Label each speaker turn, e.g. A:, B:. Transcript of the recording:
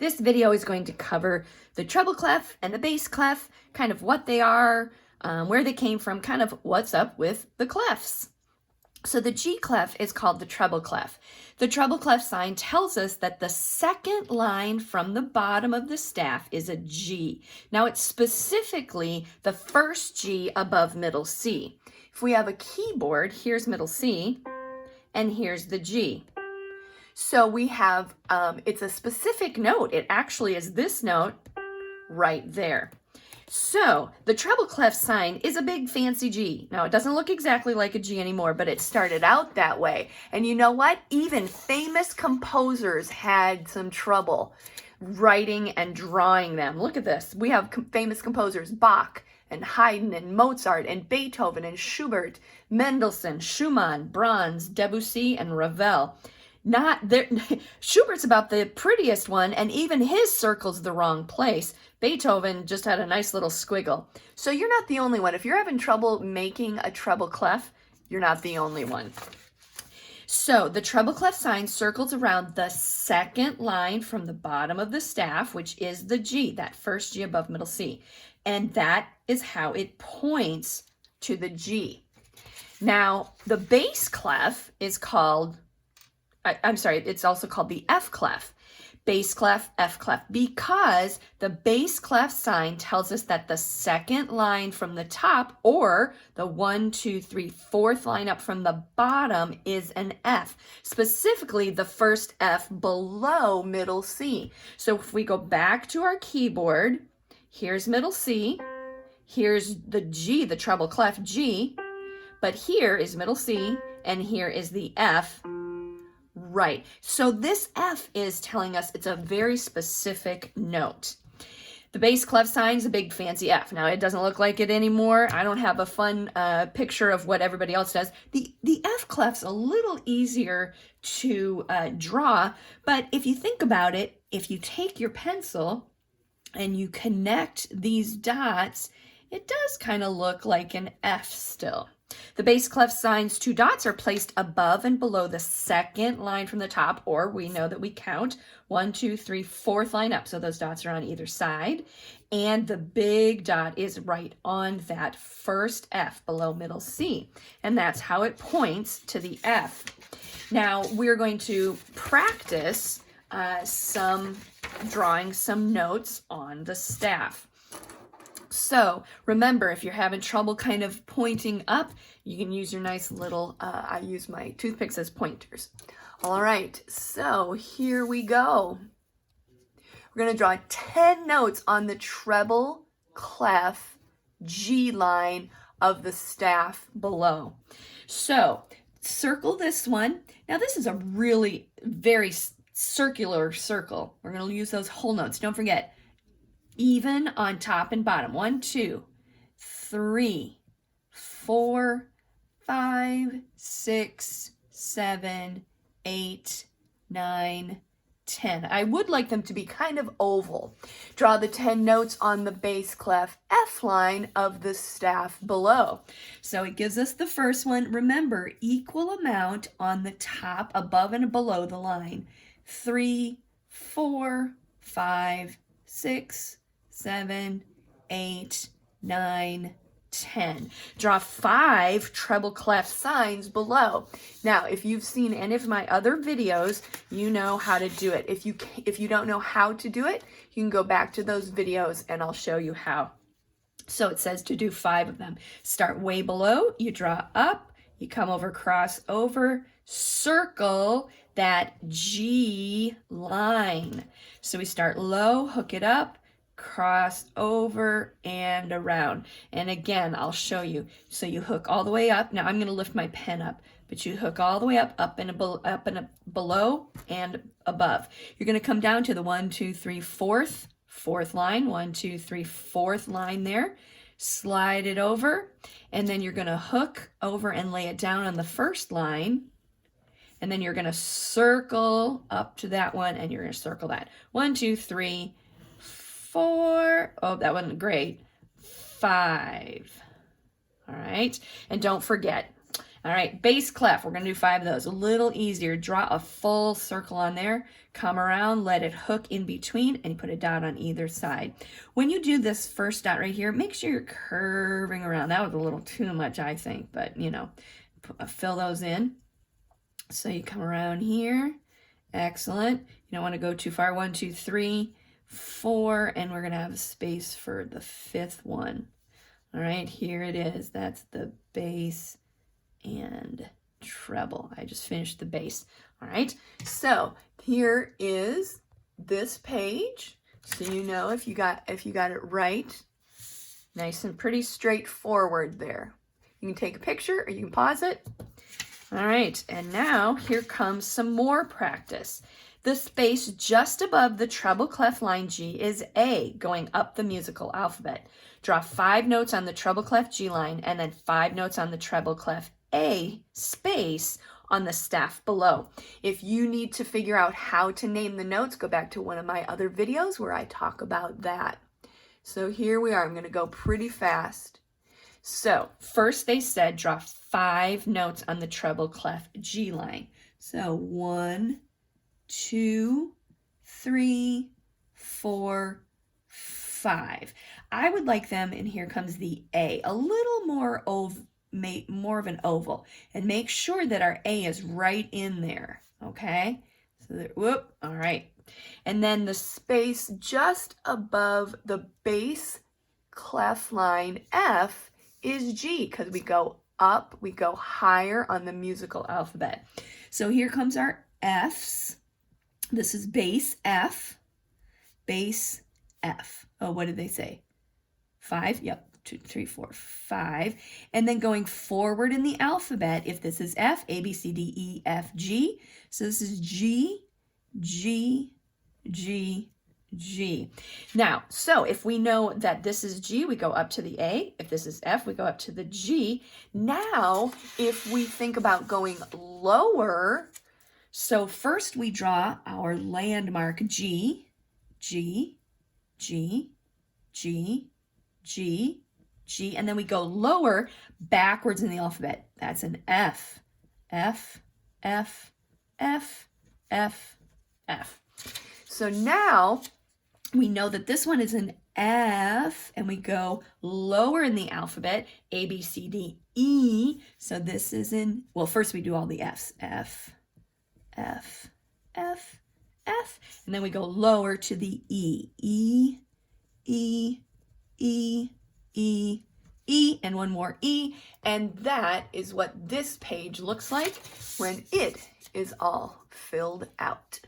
A: This video is going to cover the treble clef and the bass clef, kind of what they are, where they came from, kind of what's up with the clefs. So the G clef is called the treble clef. The treble clef sign tells us that the second line from the bottom of the staff is a G. Now it's specifically the first G above middle C. If we have a keyboard, here's middle C and here's the G. So we have, it's a specific note. It actually is this note right there. So the treble clef sign is a big fancy G. Now it doesn't look exactly like a G anymore, but it started out that way. And you know what? Even famous composers had some trouble writing and drawing them. Look at this. We have famous composers, Bach and Haydn and Mozart and Beethoven and Schubert, Mendelssohn, Schumann, Brahms, Debussy, and Ravel. Not there. Schubert's about the prettiest one, and even his circle's the wrong place. Beethoven just had a nice little squiggle. So you're not the only one. If you're having trouble making a treble clef, you're not the only one. So the treble clef sign circles around the second line from the bottom of the staff, which is the G, that first G above middle C. And that is how it points to the G. Now, the bass clef is called, it's also called the F clef. Bass clef, F clef, because the bass clef sign tells us that the second line from the top, or the 1, 2, 3, fourth line up from the bottom, is an F. Specifically, the first F below middle C. So if we go back to our keyboard, here's middle C, here's the G, the treble clef G, but here is middle C, and here is the F. Right. So this F is telling us it's a very specific note. The bass clef sign is a big fancy F. Now it doesn't look like it anymore. I don't have a fun picture of what everybody else does. The F clef's a little easier to draw, but if you think about it, if you take your pencil and you connect these dots, it does kind of look like an F still. The bass clef sign's two dots are placed above and below the second line from the top, or we know that we count 1, 2, 3, fourth line up. So those dots are on either side. And the big dot is right on that first F below middle C. And that's how it points to the F. Now we're going to practice drawing some notes on the staff. So remember, if you're having trouble kind of pointing up, you can use your nice little, I use my toothpicks as pointers. All right, so here we go. We're going to draw 10 notes on the treble clef G line of the staff below. So circle this one. Now this is a really very circular circle. We're going to use those whole notes. Don't forget, even on top and bottom. 1, 2, 3, 4, 5, 6, 7, 8, 9, 10. I would like them to be kind of oval. Draw the 10 notes on the bass clef F line of the staff below. So it gives us the first one. Remember, equal amount on the top, above and below the line. 3, 4, 5, 6, 7, 8, 9, 10. Draw 5 treble clef signs below. Now, if you've seen any of my other videos, you know how to do it. If you don't know how to do it, you can go back to those videos and I'll show you how. So it says to do 5 of them. Start way below, you draw up, you come over, cross over, circle that G line. So we start low, hook it up, cross over and around. And again, I'll show you. So you hook all the way up. Now I'm going to lift my pen up, but you hook all the way up and below and above. You're going to come down to the 1, 2, 3, fourth line. 1, 2, 3, fourth line there. Slide it over, and then you're going to hook over and lay it down on the first line. And then you're going to circle up to that one, and you're going to circle that. 1, 2, 3, 4. Oh, that wasn't great. 5. All right. And don't forget, All right, bass clef. We're going to do 5 of those. A little easier. Draw a full circle on there. Come around, let it hook in between, and you put a dot on either side. When you do this first dot right here, make sure you're curving around. That was a little too much, I think, but you know, fill those in. So you come around here. Excellent. You don't want to go too far. 1, 2, 3, 4, and we're going to have a space for the 5th one. All right, here it is. That's the bass and treble. I just finished the bass. All right, so here is this page, so you know if you got it right. Nice and pretty straightforward there. You can take a picture or you can pause it. All right, and now here comes some more practice. The space just above the treble clef line G is A, going up the musical alphabet. Draw 5 notes on the treble clef G line and then 5 notes on the treble clef A space on the staff below. If you need to figure out how to name the notes, go back to one of my other videos where I talk about that. So here we are. I'm going to go pretty fast. So first they said draw 5 notes on the treble clef G line. So 1, 2, 3, 4, 5. I would like them, and here comes the A, a little more more of an oval, and make sure that our A is right in there, okay? So that, whoop, all right. And then the space just above the bass clef line F is G, because we go up, we go higher on the musical alphabet. So here comes our Fs. This is bass F, bass F. Oh, what did they say? 5? Yep. 2, 3, 4, 5. And then going forward in the alphabet, if this is F, A, B, C, D, E, F, G. So this is G, G, G, G. Now, so if we know that this is G, we go up to the A. If this is F, we go up to the G. Now, if we think about going lower, so first we draw our landmark G, G, G, G, G, G, and then we go lower backwards in the alphabet. That's an F, F, F, F, F, F. So now we know that this one is an F, and we go lower in the alphabet, A, B, C, D, E. So this is in, well, first we do all the Fs, F, F, F, F, and then we go lower to the E, E, E, E, E, E, and one more E, and that is what this page looks like when it is all filled out.